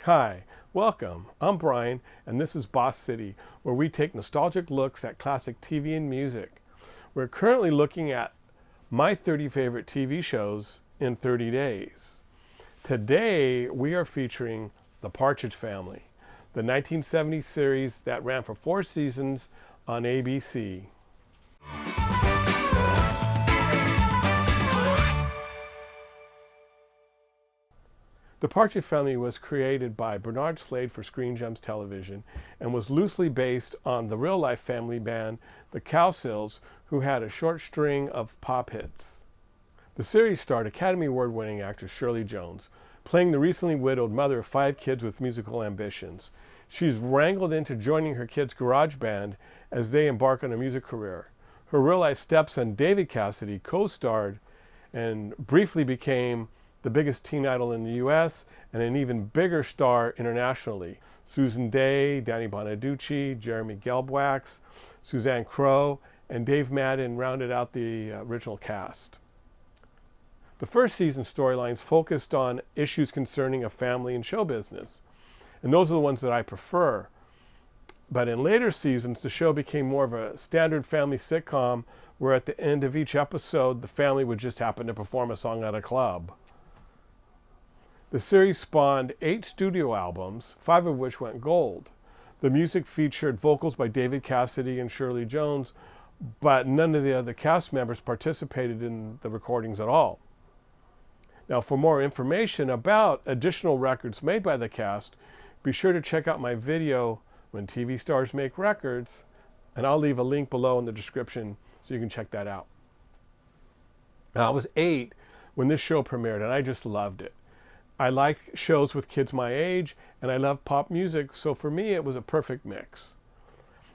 Hi, welcome. I'm Brian, and this is Boss City, where we take nostalgic looks at classic TV and music. We're currently looking at my 30 favorite TV shows in 30 days. Today, we are featuring The Partridge Family, the 1970 series that ran for 4 seasons on ABC. The Partridge Family was created by Bernard Slade for Screen Gems Television and was loosely based on the real-life family band, the Cowsills, who had a short string of pop hits. The series starred Academy Award-winning actress Shirley Jones, playing the recently widowed mother of 5 kids with musical ambitions. She's wrangled into joining her kids' garage band as they embark on a music career. Her real-life stepson, David Cassidy, co-starred and briefly became the biggest teen idol in the U.S. and an even bigger star internationally. Susan Day, Danny Bonaduce, Jeremy Gelbwalks, Suzanne Crough, and Dave Madden rounded out the original cast. The first season storylines focused on issues concerning a family and show business, and those are the ones that I prefer. But in later seasons, the show became more of a standard family sitcom where at the end of each episode, the family would just happen to perform a song at a club. The series spawned 8 studio albums, 5 of which went gold. The music featured vocals by David Cassidy and Shirley Jones, but none of the other cast members participated in the recordings at all. Now, for more information about additional records made by the cast, be sure to check out my video, When TV Stars Make Records, and I'll leave a link below in the description so you can check that out. Now, I was 8 when this show premiered, and I just loved it. I like shows with kids my age, and I love pop music, so for me it was a perfect mix.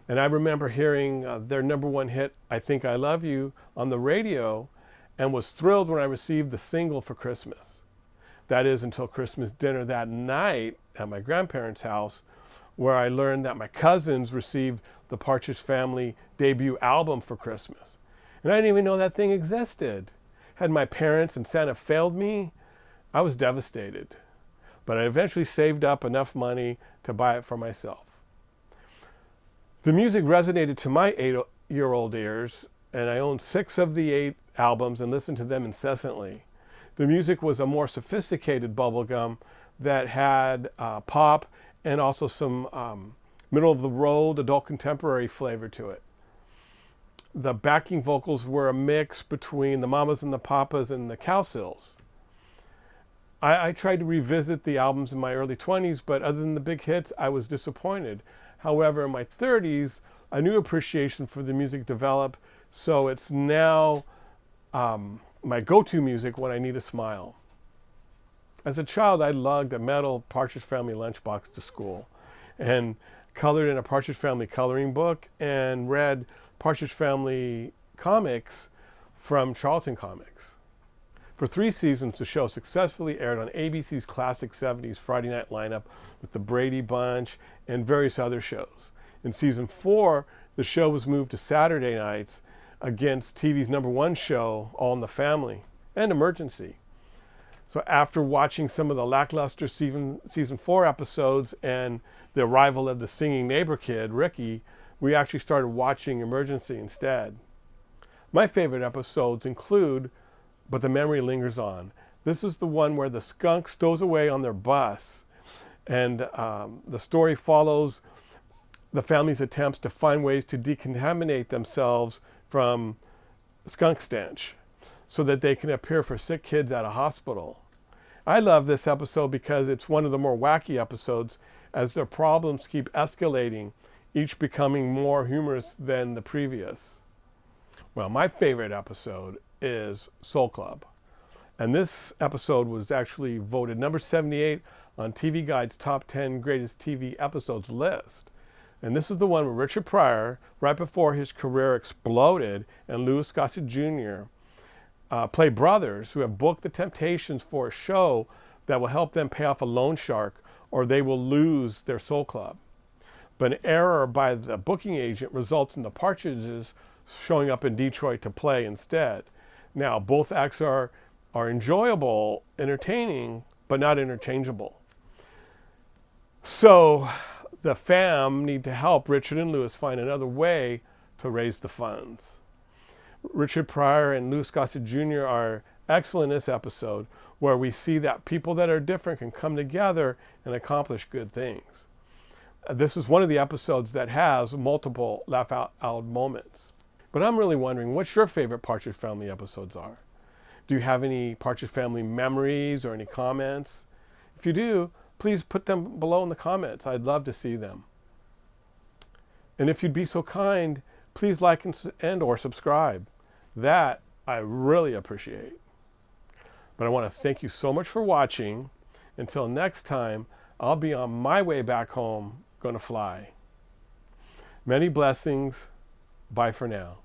And I remember hearing their #1 hit, I Think I Love You, on the radio, and was thrilled when I received the single for Christmas. That is, until Christmas dinner that night at my grandparents' house, where I learned that my cousins received the Partridge Family debut album for Christmas. And I didn't even know that thing existed. Had my parents and Santa failed me? I was devastated, but I eventually saved up enough money to buy it for myself. The music resonated to my 8-year-old ears, and I owned 6 of the 8 albums and listened to them incessantly. The music was a more sophisticated bubblegum that had pop and also some middle-of-the-road adult contemporary flavor to it. The backing vocals were a mix between the Mamas and the Papas and the Cowsills. I tried to revisit the albums in my early 20s, but other than the big hits, I was disappointed. However, in my 30s, a new appreciation for the music developed, so it's now my go-to music when I need a smile. As a child, I lugged a metal Partridge Family lunchbox to school and colored in a Partridge Family coloring book and read Partridge Family comics from Charlton Comics. For 3 seasons, the show successfully aired on ABC's classic 70s Friday night lineup with the Brady Bunch and various other shows. In season 4, the show was moved to Saturday nights against TV's #1 show, All in the Family, and Emergency. So after watching some of the lackluster season 4 episodes and the arrival of the singing neighbor kid, Ricky, we actually started watching Emergency instead. My favorite episodes include But the Memory Lingers On. This is the one where the skunk stows away on their bus, and the story follows the family's attempts to find ways to decontaminate themselves from skunk stench so that they can appear for sick kids at a hospital. I love this episode because it's one of the more wacky episodes as their problems keep escalating, each becoming more humorous than the previous. Well, my favorite episode is Soul Club. And this episode was actually voted number 78 on TV Guide's top 10 greatest TV episodes list. And this is the one where Richard Pryor, right before his career exploded, and Louis Gossett Jr. Play brothers who have booked the Temptations for a show that will help them pay off a loan shark or they will lose their Soul Club. But an error by the booking agent results in the Partridges showing up in Detroit to play instead. Now, both acts are enjoyable, entertaining, but not interchangeable. So the fam need to help Richard and Louis find another way to raise the funds. Richard Pryor and Louis Gossett Jr. are excellent in this episode, where we see that people that are different can come together and accomplish good things. This is one of the episodes that has multiple laugh out loud moments. But I'm really wondering what your favorite Partridge Family episodes are. Do you have any Partridge Family memories or any comments? If you do, please put them below in the comments. I'd love to see them. And if you'd be so kind, please like and or subscribe. That I really appreciate. But I want to thank you so much for watching. Until next time, I'll be on my way back home, gonna fly. Many blessings. Bye for now.